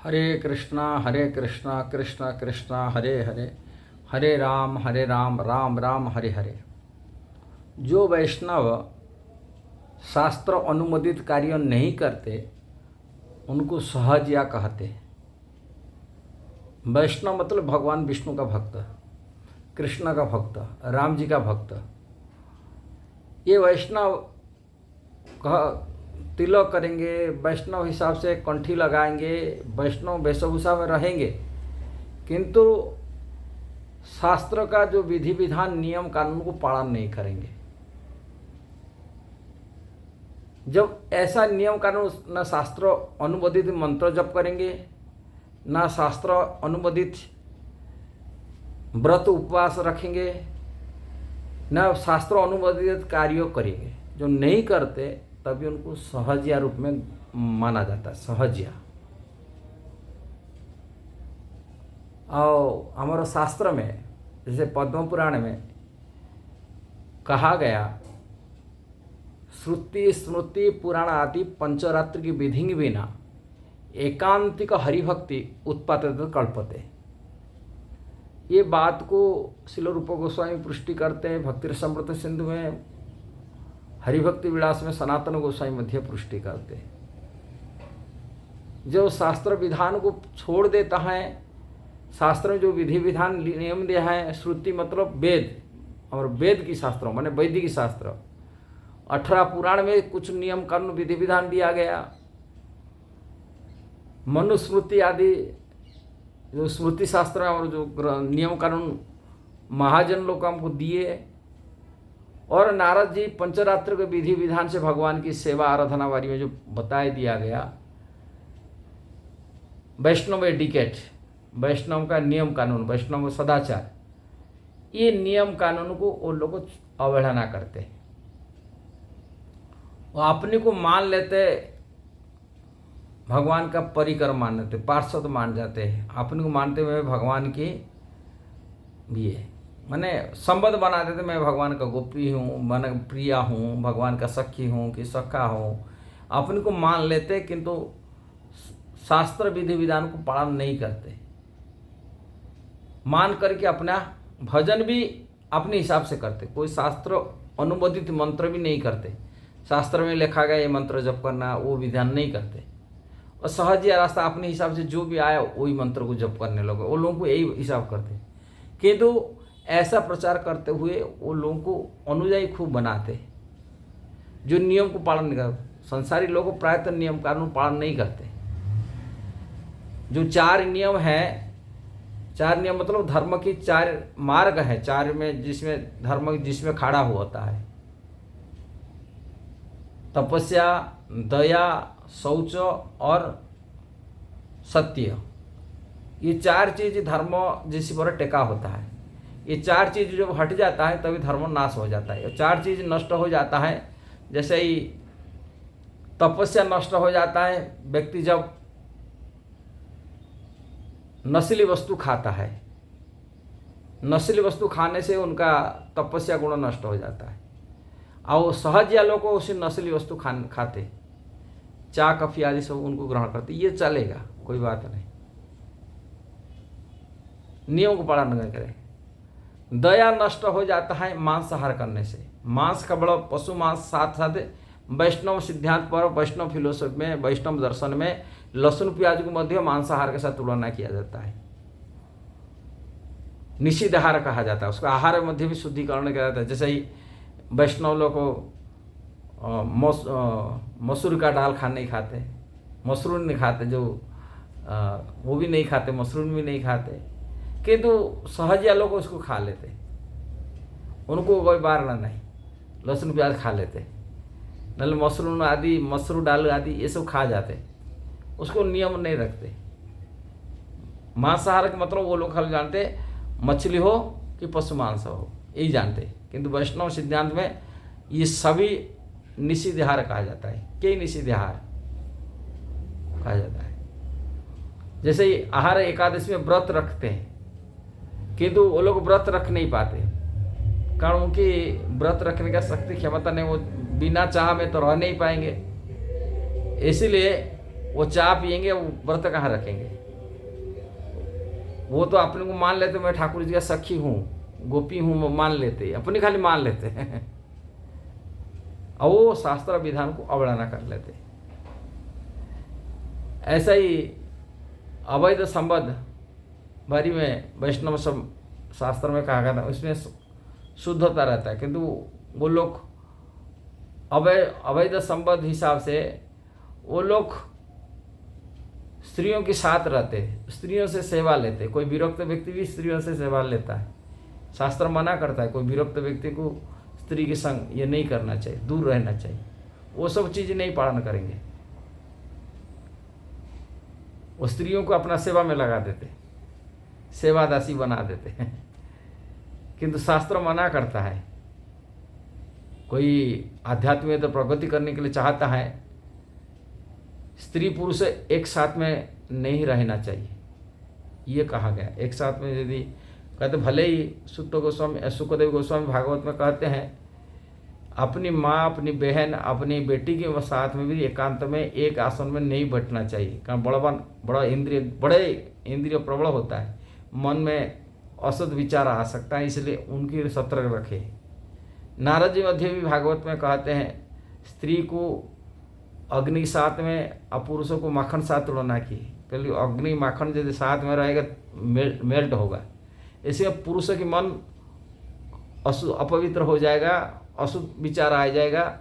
हरे कृष्णा कृष्ण कृष्ण हरे हरे, हरे राम राम राम हरे हरे। जो वैष्णव शास्त्र अनुमोदित कार्य नहीं करते उनको सहजिया कहते हैं। वैष्णव मतलब भगवान विष्णु का भक्त, कृष्ण का भक्त, राम जी का भक्त। ये वैष्णव तिलक करेंगे, वैष्णव हिसाब से कंठी लगाएंगे, वैष्णव वेशभूषा में रहेंगे, किंतु शास्त्र का जो विधि विधान नियम कानून को पालन नहीं करेंगे। जब ऐसा नियम कानून न शास्त्र अनुमोदित मंत्र जप करेंगे, न शास्त्र अनुमोदित व्रत उपवास रखेंगे, न शास्त्र अनुमोदित कार्य करेंगे, जो नहीं करते तभी उनको सहजिया रूप में माना जाता है। सहजिया और हमारे शास्त्र में जैसे पद्म पुराण में कहा गया, श्रुति स्मृति पुराण आदि पंचरात्र की विधि बिना एकांतिक हरिभक्ति उत्पादित कल्पते। ये बात को श्रील रूप गोस्वामी पुष्टि करते हैं, भक्ति रसामृत सिंधु में, हरिभक्ति विलास में सनातन गोस्वामी मध्य पुष्टि करते हैं। जो शास्त्र विधान को छोड़ देता है, शास्त्र में जो विधि विधान नियम दिया है, श्रुति मतलब वेद, और वेद की शास्त्रों माने वैदिक शास्त्र, 18 पुराण में कुछ नियम कानून विधि विधान दिया गया। मनुस्मृति आदि जो स्मृति शास्त्र और जो नियम कानून महाजन लोग हमको दिए, और नारद जी पंचरात्र के विधि विधान से भगवान की सेवा आराधना बारी में जो बताए दिया गया, वैष्णव एडिकेट, वैष्णव का नियम कानून, वैष्णव सदाचार, ये नियम कानून को वो लोग अवहेलना करते हैं। वो अपने को मान लेते, भगवान का परिकर मान लेते, पार्षद मान जाते हैं, अपने को मानते हुए भगवान की भी है, मैंने संबंध बना देते, मैं भगवान का गोपी हूँ, मन प्रिया हूँ, भगवान का सखी हूँ कि सखा हूँ, अपने को मान लेते, किंतु शास्त्र विधि विधान को पालन नहीं करते। मान करके अपना भजन भी अपने हिसाब से करते, कोई शास्त्र अनुमोदित मंत्र भी नहीं करते, शास्त्र में लिखा गया ये मंत्र जप करना, वो विधान नहीं करते, और सहज या रास्ता अपने हिसाब से जो भी आया वही मंत्र को जप करने लगे। वो लोगों को यही हिसाब करते, किंतु ऐसा प्रचार करते हुए वो लोगों को अनुयायी खूब बनाते, जो नियम को पालन नहीं करते। संसारी लोग प्रायतः नियम कानून पालन नहीं करते। जो 4 नियम है, 4 नियम मतलब धर्म की 4 मार्ग है, 4 में जिसमें धर्म जिसमें खड़ा होता है, तपस्या, दया, शौच और सत्य, ये 4 चीज धर्म जिस पर टेका होता है। ये 4 चीज जब हट जाता है तभी धर्म नाश हो जाता है। 4 चीज नष्ट हो जाता है, जैसे ही तपस्या नष्ट हो जाता है, व्यक्ति जब नशीली वस्तु खाता है, नशीली वस्तु खाने से उनका तपस्या गुण नष्ट हो जाता है, और सहज या लोग उसी नशीली वस्तु खाते, चाय कॉफी आदि सब उनको ग्रहण करते, ये चलेगा, कोई बात नहीं, नियम को पालन नहीं करें। दया नष्ट हो जाता है मांसाहार करने से, मांस का बड़ा पशु मांस, साथ साथ वैष्णव सिद्धांत पर, वैष्णव फिलोसफी में, वैष्णव दर्शन में लहसुन प्याज को मध्य मांसाहार के साथ तुलना किया जाता है, निषिद्ध आहार कहा जाता है उसका। आहार में मध्य भी शुद्धिकरण किया जाता है। जैसे ही वैष्णव लोग को मसूर का दाल नहीं खाते, मशरूम नहीं खाते, जो वो भी नहीं खाते, मशरूम भी नहीं खाते, किंतु सहजिया लोग उसको खा लेते, उनको कोई बारना नहीं, लहसुन प्याज खा लेते, नल मशरूम आदि, मसूर दाल आदि ये सब खा जाते, उसको नियम नहीं रखते। मांसाहार का मतलब वो लोग खाली जानते, मछली हो कि पशु मांस हो, यही जानते, किंतु वैष्णव सिद्धांत में ये सभी निषिद्ध आहार कहा जाता है। कई निषिद्ध आहार कहा जाता है। जैसे ही आहार एकादशी में व्रत रखते हैं, किंतु वो लोग व्रत रख नहीं पाते, कारण उनकी व्रत रखने का शक्ति क्षमता नहीं, वो बिना चाह में तो रह नहीं पाएंगे। इसीलिए वो चाय पियेंगे, वो व्रत कहाँ रखेंगे? वो तो अपने को मान लेते, मैं ठाकुर जी का सखी हूँ, गोपी हूँ, मान लेते, अपनी खाली मान लेते हैं और वो शास्त्र विधान को अवहेलना कर लेते। ऐसा ही अवैध संबंध बारे में वैष्णव सब शास्त्र में कहा गया था, उसमें शुद्धता रहता है, किंतु वो लोग अवैध संबंध हिसाब से वो लोग स्त्रियों के साथ रहते, स्त्रियों से सेवा लेते। कोई विरक्त व्यक्ति भी स्त्रियों से सेवा लेता है, शास्त्र मना करता है कोई विरक्त व्यक्ति को स्त्री के संग ये नहीं करना चाहिए, दूर रहना चाहिए। वो सब चीज़ नहीं पालन करेंगे, वो स्त्रियों को अपना सेवा में लगा देते, सेवादासी बना देते हैं। किंतु शास्त्र मना करता है, कोई आध्यात्म में तो प्रगति करने के लिए चाहता है, स्त्री पुरुष एक साथ में नहीं रहना चाहिए, ये कहा गया। एक साथ में यदि कहते, भले ही सुखदेव गोस्वामी भागवत में कहते हैं, अपनी माँ, अपनी बहन, अपनी बेटी के साथ में भी एकांत में एक आसन में नहीं बैठना चाहिए, कारण बड़े इंद्रिय प्रबल होता है, मन में असद विचार आ सकता है, इसलिए उनकी सतर्क रखे। नारद जी मध्य भी भागवत में कहते हैं, स्त्री को अग्नि साथ में और पुरुषों को माखन साथ तुलना की। पहले अग्नि माखन यदि साथ में रहेगा मेल्ट होगा, इसलिए पुरुष की मन अपवित्र हो जाएगा, अशुद्ध विचार आ जाएगा,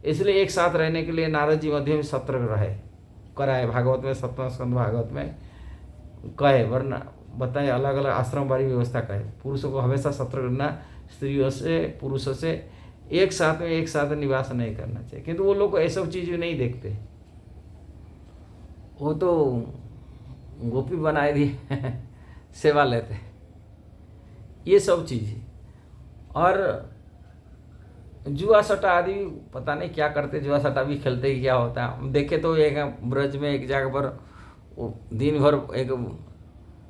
इसलिए एक साथ रहने के लिए नारद जी मध्य में सतर्क रहे कराए। भागवत में 7वां स्कंद भागवत में कहे, वरना बताए अलग अलग आश्रम वाली व्यवस्था कहे, पुरुषों को हमेशा सतर्क रहना, स्त्रियों से पुरुषों से एक साथ निवास नहीं करना चाहिए। किंतु वो लोग ऐसा चीज़ नहीं देखते, वो तो गोपी बनाए दी सेवा लेते, ये सब चीज़। और जुआ सट्टा आदि पता नहीं क्या करते, जुआ सट्टा भी खेलते ही क्या होता है। हम देखे तो एक ब्रज में एक जगह पर दिन भर एक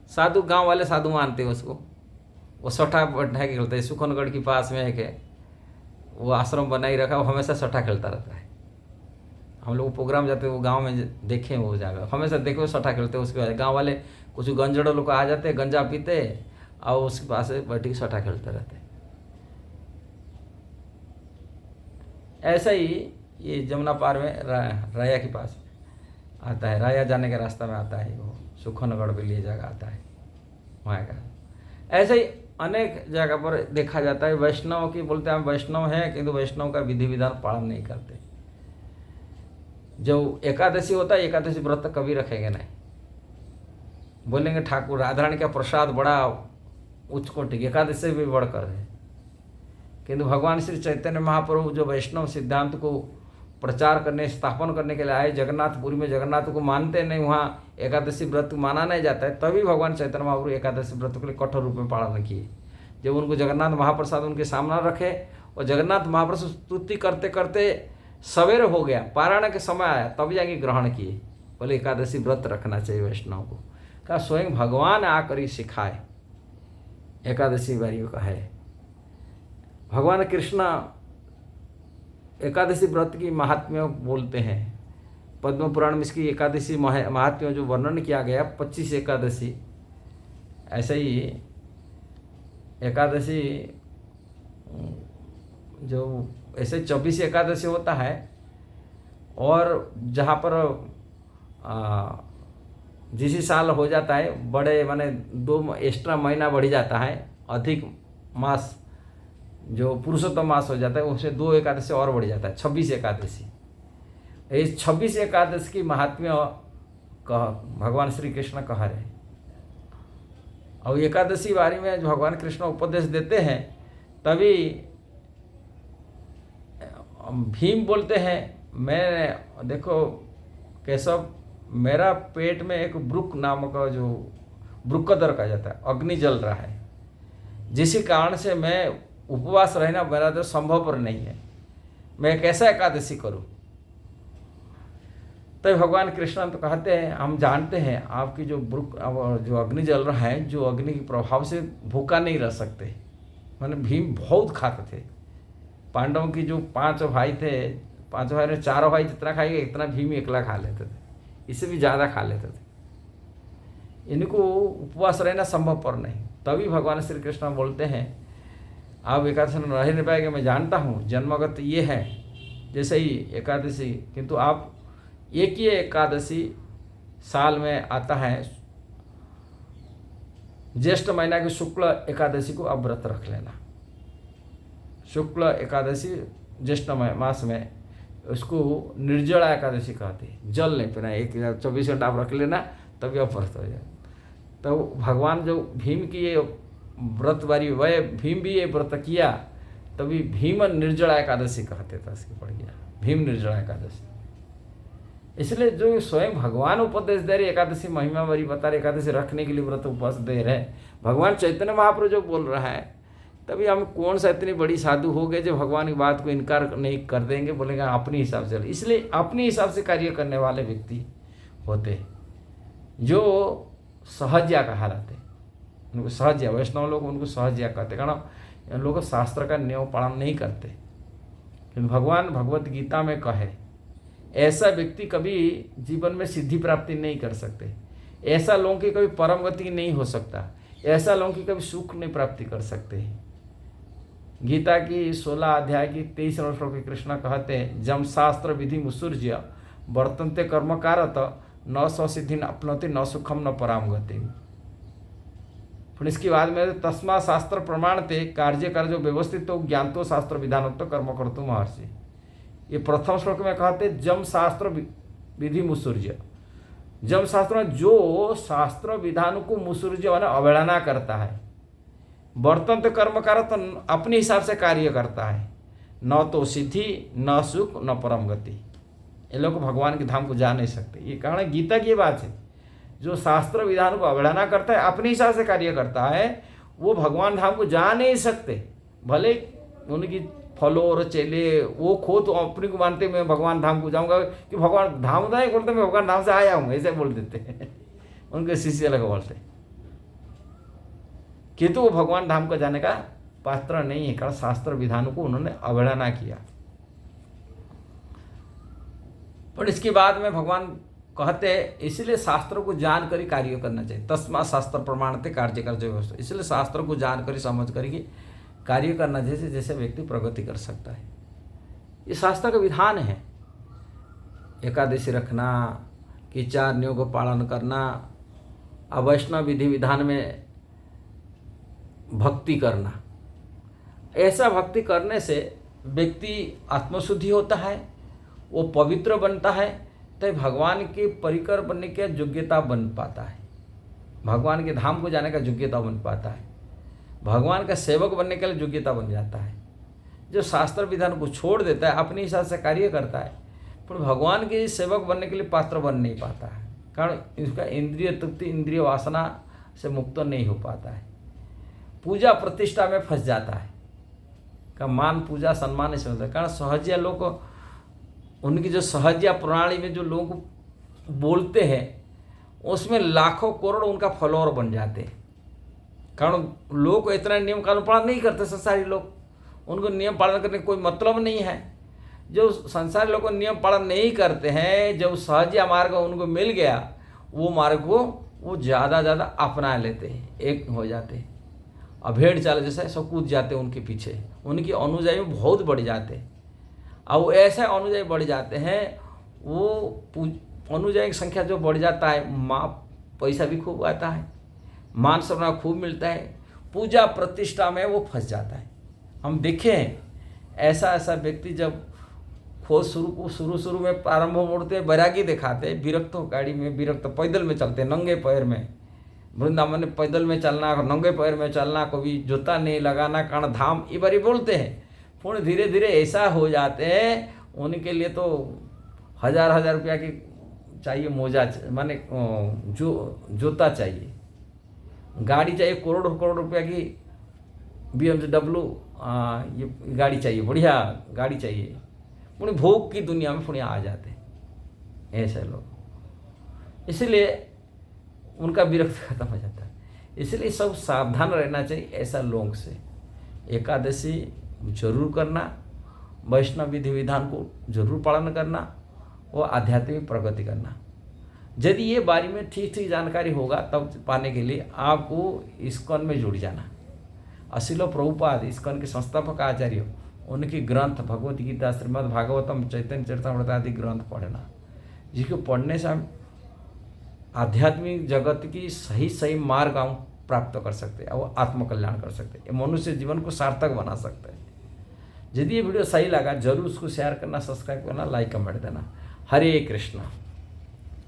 साधु, गांव वाले साधु मानते हैं उसको, वो सट्टा बैठा के खेलते हैं। सुखनगढ़ के पास में एक है, वो आश्रम बना ही रखा, वो हमेशा सट्टा खेलता रहता है। हम लोग प्रोग्राम जाते हैं, वो गांव में देखे वो जगह, हमेशा देखो सट्टा खेलते हैं। उसके बाद गांव वाले कुछ गंजड़ों लोग आ जाते, गंजा पीते और उसके पास बैठ के सट्टा खेलते रहते। ऐसा ही ये जमुना पार में राया के पास आता है, राया जाने के रास्ता में आता है, वो सुखनगढ़ के लिए जगह आता है वहाँ का। ऐसे ही अनेक जगह पर देखा जाता है। वैष्णव की बोलते हैं हम वैष्णव हैं, किंतु वैष्णव का विधि विधान पालन नहीं करते। जो एकादशी होता है, एकादशी व्रत कभी रखेंगे नहीं, बोलेंगे ठाकुर राधा रानी का प्रसाद बड़ा उच्च कोटि, एकादशी से भी बढ़कर है। किंतु भगवान श्री चैतन्य महाप्रभु जो वैष्णव सिद्धांत को प्रचार करने, स्थापन करने के लिए आए, जगन्नाथपुरी में जगन्नाथ को मानते नहीं, वहाँ एकादशी व्रत माना नहीं जाता है, तभी भगवान चैतन्य महाप्रभु एकादशी व्रत के लिए कठोर रूप में पालन किए। जब उनको जगन्नाथ महाप्रसाद उनके सामने रखे और जगन्नाथ महाप्रसाद स्तुति करते करते सवेरे हो गया, पारायण के समय आया, तब जाके ग्रहण किए। बोले एकादशी व्रत रखना चाहिए वैष्णव को। कहा स्वयं भगवान आकर ही सिखाए, एकादशी वारियों का है। भगवान कृष्ण एकादशी व्रत की महात्म्य बोलते हैं। पद्म पुराण में इसकी एकादशी महात्म्य जो वर्णन किया गया, 25 एकादशी। ऐसे ही एकादशी जो ऐसे 24 एकादशी होता है, और जहाँ पर जिस साल हो जाता है बड़े माने 2 एक्स्ट्रा महीना बढ़ जाता है, अधिक मास जो पुरुषोत्तम मास हो जाता है, उससे 2 एकादशी और बढ़ जाता है, 26 एकादशी। इस 26 एकादशी की महात्म्य कह भगवान श्री कृष्ण कह रहे। और एकादशी बारी में जो भगवान कृष्ण उपदेश देते हैं, तभी भीम बोलते हैं, मैं देखो केशव, मेरा पेट में एक ब्रुक नामक जो ब्रुकदर कहा जाता है, अग्नि जल रहा है, जिस कारण से मैं उपवास रहना मेरा तो संभव पर नहीं है, मैं कैसा एकादशी करूं। तो भगवान कृष्ण तो कहते हैं, हम जानते हैं आपकी जो जो अग्नि जल रहा है, जो अग्नि के प्रभाव से भूखा नहीं रह सकते। मैंने भीम बहुत खाते थे। पांडवों की जो 5 भाई थे, 5 भाई में 4 भाई जितना खाएंगे इतना भीम अकेला खा लेते थे। इससे भी ज़्यादा खा लेते थे। इनको उपवास रहना संभव पर नहीं। तभी भगवान श्री कृष्ण बोलते हैं आप एकादशी रह नहीं पाएंगे, मैं जानता हूँ, जन्मगत ये है जैसे ही एकादशी, किंतु आप एक ही एकादशी साल में आता है, ज्येष्ठ महीना की शुक्ल एकादशी को आप व्रत रख लेना। शुक्ल एकादशी ज्येष्ठ मास में, उसको निर्जला एकादशी कहते हैं। जल नहीं पीना, 24 घंटा आप रख लेना, तभी आप व्रत हो जाए। तो भगवान जो भीम की ये व्रत वारी वह भीम भी ये व्रत किया, तभी भीम निर्जला एकादशी कहते थे। इसके पड़ गया भीम निर्जला एकादशी। इसलिए जो स्वयं भगवान उपदेश दे रहे, एकादशी महिमा वारी बता रहे, एकादशी रखने के लिए व्रत उपवास दे रहे, भगवान चैतन्य महाप्रभु जो बोल रहा है, तभी हम कौन सा इतनी बड़ी साधु हो गए जो भगवान की बात को इनकार नहीं कर देंगे, बोलेंगे अपने हिसाब से। इसलिए अपने हिसाब से कार्य करने वाले व्यक्ति होते जो सहज्या कहलाते, उनको सहज्या, वैष्णव लोग उनको सहज्या कहते, कारण इन लोग शास्त्र का नियम पालन नहीं करते। भगवान भगवत गीता में कहे ऐसा व्यक्ति कभी जीवन में सिद्धि प्राप्ति नहीं कर सकते, ऐसा लोगों की कभी परम गति नहीं हो सकता, ऐसा लोगों की कभी सुख नहीं प्राप्ति कर सकते। गीता की 16 अध्याय की 23 श्लोक कृष्ण कहते हैं जम शास्त्र विधि मुसुर्ज्य वर्तन्ते कर्म कारत न स्वसिद्धि न अपनौति न सुखम न पराम गति। फिर इसके बाद में तस्मा शास्त्र प्रमाणते कार्य कार्य व्यवस्थित तो ज्ञान तो शास्त्र विधानोक्त कर्म कर्तु महर्षि। ये प्रथम श्लोक में कहते जम शास्त्र विधि मुसुर्ज्य। जम शास्त्र में जो शास्त्र विधान को मुसुर्ज्य माने अवहेलना करता है, वर्तन तो कर्म कारत तो अपने हिसाब से कार्य करता है, न तो सिद्धि न सुख न परम गति। ये लोग भगवान के धाम को जा नहीं सकते। ये कारण गीता की बात है। जो शास्त्र विधान को अवहेलना करता है, अपने हिसाब से कार्य करता है, वो भगवान धाम को जा नहीं सकते। भले उनकी फॉलोअर चेले वो खुद तो अपने को मानते मैं भगवान धाम को जाऊंगा, कि भगवान धाम नहीं बोलते, मैं भगवान धाम से आया हूँ, ऐसे बोल देते हैं। उनके शिष्य अलग बोलते, किंतु वो भगवान धाम को जाने का पात्र नहीं है, कारण शास्त्र विधानों को उन्होंने अवहेलना किया। पर इसके बाद में भगवान कहते हैं इसलिए शास्त्रों को जानकर ही कार्य करना चाहिए। तस्मा शास्त्र प्रमाणते कार्य कार्य व्यवस्था। इसलिए शास्त्रों को जानकर ही समझ करके कार्य करना, जैसे जैसे व्यक्ति प्रगति कर सकता है। ये शास्त्र का विधान है। एकादशी रखना, कि 4 नियमों को पालन करना, अवैष्णव विधि विधान में भक्ति करना। ऐसा भक्ति करने से व्यक्ति आत्मशुद्धि होता है, वो पवित्र बनता है, तो भगवान के परिकर बनने की योग्यता बन पाता है, भगवान के धाम को जाने का योग्यता बन पाता है, भगवान का सेवक बनने के लिए योग्यता बन जाता है। जो शास्त्र विधान को छोड़ देता है, अपने हिसाब से कार्य करता है, पर भगवान के सेवक बनने के लिए पात्र बन नहीं पाता है, कारण इसका इंद्रिय तृप्ति, इंद्रिय वासना से मुक्त नहीं हो पाता है। पूजा प्रतिष्ठा में फंस जाता है, का मान पूजा सम्मान नहीं समझता, कारण सहजिया लोग, उनकी जो सहजिया प्रणाली में जो लोग बोलते हैं, उसमें लाखों करोड़ उनका फॉलोअर बन जाते हैं। कारण लोग इतना नियम कानून पालन नहीं करते, संसारी लोग, उनको नियम पालन करने का कोई मतलब नहीं है। जो संसारी लोग नियम पालन नहीं करते हैं, जब सहजिया मार्ग उनको मिल गया, वो मार्ग को वो ज़्यादा अपना लेते हैं, एक हो जाते हैं। अब भेड़ चाल जैसा सब कूद जाते हैं उनके पीछे, उनकी अनुयायी बहुत बढ़ जाते हैं। और ऐसे अनुयायी बढ़ जाते हैं, वो अनुयायी की संख्या जो बढ़ जाता है, पैसा भी खूब आता है, मान सम्मान खूब मिलता है, पूजा प्रतिष्ठा में वो फंस जाता है। हम देखें ऐसा व्यक्ति जब खोज शुरू में प्रारंभ मोड़ते बैरागी दिखाते, विरक्त हो गाड़ी में, विरक्त पैदल में चलते, नंगे पैर में, वृंदावन में पैदल में चलना, नंगे पैर में चलना, कभी जूता नहीं लगाना, कारण धाम ये बारी बोलते हैं। पुण्य धीरे धीरे ऐसा हो जाते हैं, उनके लिए तो 1000 रुपया की चाहिए मोजा, माने जूता चाहिए, गाड़ी चाहिए, करोड़ रुपया की BMW ये गाड़ी चाहिए, बढ़िया गाड़ी चाहिए। पुण्य भोग की दुनिया में पुण्य आ जाते हैं ऐसे लोग, इसलिए उनका विरक्त खत्म हो जाता है। इसलिए सब सावधान रहना चाहिए ऐसा लोगों से। एकादशी जरूर करना, वैष्णव विधि विधान को जरूर पालन करना, और आध्यात्मिक प्रगति करना। यदि ये बारे में ठीक ठीक जानकारी होगा तब पाने के लिए आपको इस्कॉन में जुड़ जाना। असीलो प्रभुपाद इस्कॉन के संस्थापक आचार्य, उनके ग्रंथ भगवत गीता, श्रीमद् भागवतम, चैतन्य चरितामृत आदि ग्रंथ पढ़ना, जिसको पढ़ने से हम आध्यात्मिक जगत की सही सही मार्ग हम प्राप्त कर सकते हैं और आत्मकल्याण कर सकते हैं, मनुष्य जीवन को सार्थक बना सकते हैं। यदि ये वीडियो सही लगा जरूर उसको शेयर करना, सब्सक्राइब करना, लाइक कमेंट देना। हरे कृष्णा।